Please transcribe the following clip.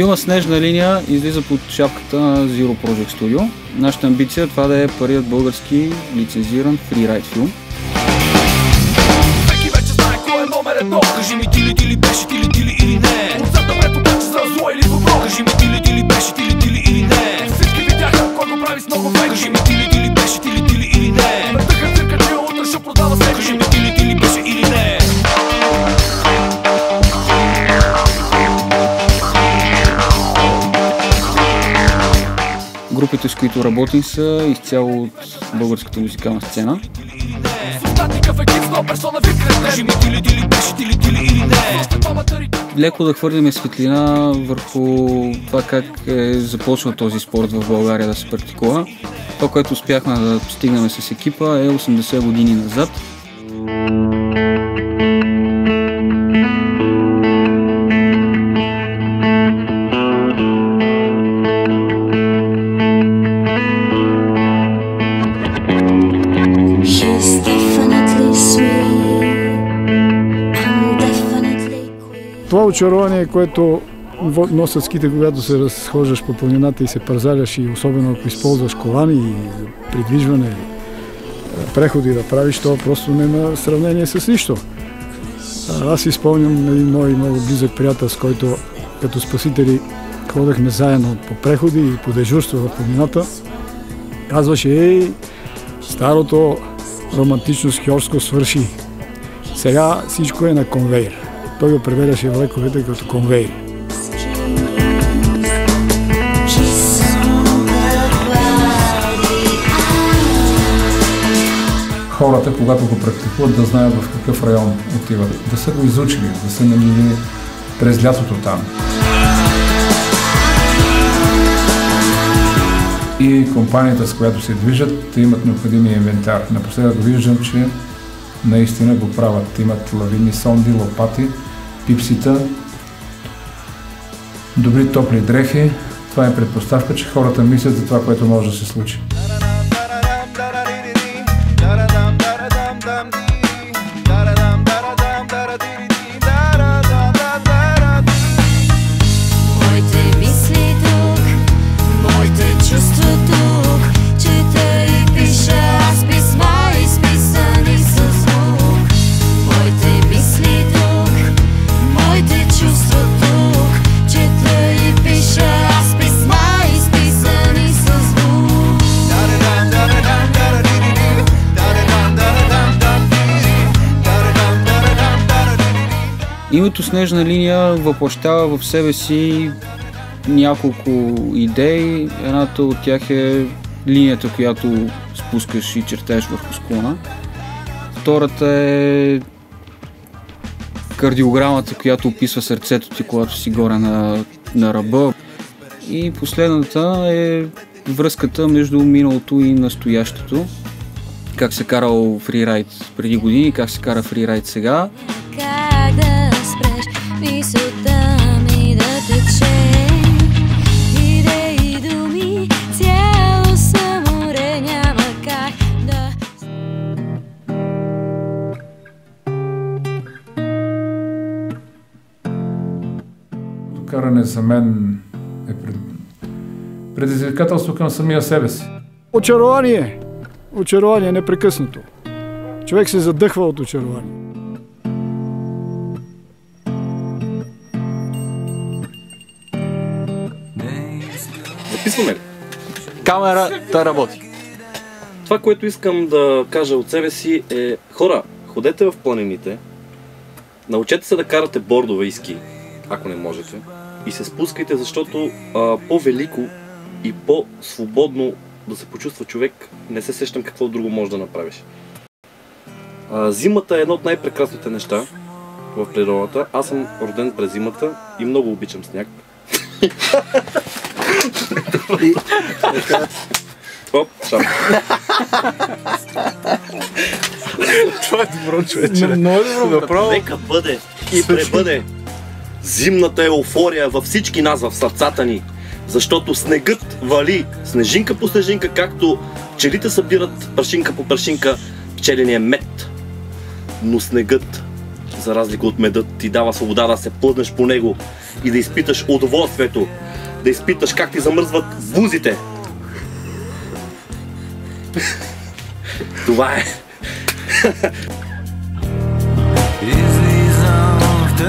Филмът "Снежна линия" излиза под шапката на Zero Project Studio. Нашата амбиция е това да е първият български лицензиран фрирайд филм. Всеки вече знае кой е номер едно. Кажи ми ти ли беше, ти ли или не. Отзад напред обаче за зло или добро. Кажи ми ти ли беше, ти ли или не. Всички видяха кой го прави с много фейк. Кажи ми ти ли беше, ти ли или не. Въртаха цирка, че утре ще продава след. Кажи ми ти ли беше или не. Групите, с които работим, са изцяло от българската музикална сцена. Леко да хвърлим светлина върху това как е започнал този спорт в България да се практикува. Това, което успяхме да постигнем с екипа, е 80 години назад. Това очарование, което носят ските, когато се разхождаш по планината и се парзаляш, и особено ако използваш колани и придвижване, преходи да правиш, това просто няма сравнение с нищо. Аз си спомням един мой много близък приятел, с който като спасители ходехме заедно по преходи и по дежурство в планината. Казваше: старото романтично скиорско свърши. Сега всичко е на конвейер. Той го превеждаше влековете като конвейер. Хората, когато го практикуват, да знаят в какъв район отиват, да са го изучили, да са наминали през лятото там. И компанията, с която се движат, те имат необходимия инвентар. Напоследък виждам, че наистина го правят. Имат лавинни сонди, лопати, пипсита, добри топли дрехи. Това е предпоставка, че хората мислят за това, което може да се случи. Името "Снежна линия" въплъщава в себе си няколко идеи. Едната от тях е линията, която спускаш и чертаеш върху склона. Втората е кардиограмата, която описва сърцето ти, когато си горе на ръба. И последната е връзката между миналото и настоящето. Как се карал фрирайд преди години, как се кара фрирайд сега. Мисълта ми да тече, идеи, думи, цяло са море, няма как да... Каране за мен е предизвикателство към самия себе си. Очарование! Очарование непрекъснато. Човек се задъхва от очарование. Записваме ли? Камерата работи. Това, което искам да кажа от себе си е: хора, ходете в планините, научете се да карате бордове и ски, ако не можете, и се спускайте, защото по-велико и по-свободно да се почувства човек, не се сещам какво друго може да направиш. Зимата е едно от най-прекрасните неща в природата. Аз съм роден през зимата и много обичам сняг. Оп, шап. Това е добро, човече. Нека бъде и пребъде зимната еуфория във всички нас, в сърцата ни. Защото снегът вали снежинка по снежинка, както пчелите събират прашинка по прашинка пчеления мед. Но снегът за разлика от медът, ти дава свобода да се плъзнеш по него и да изпиташ удоволствието, да изпиташ как ти замръзват бузите. Това е. Излизам в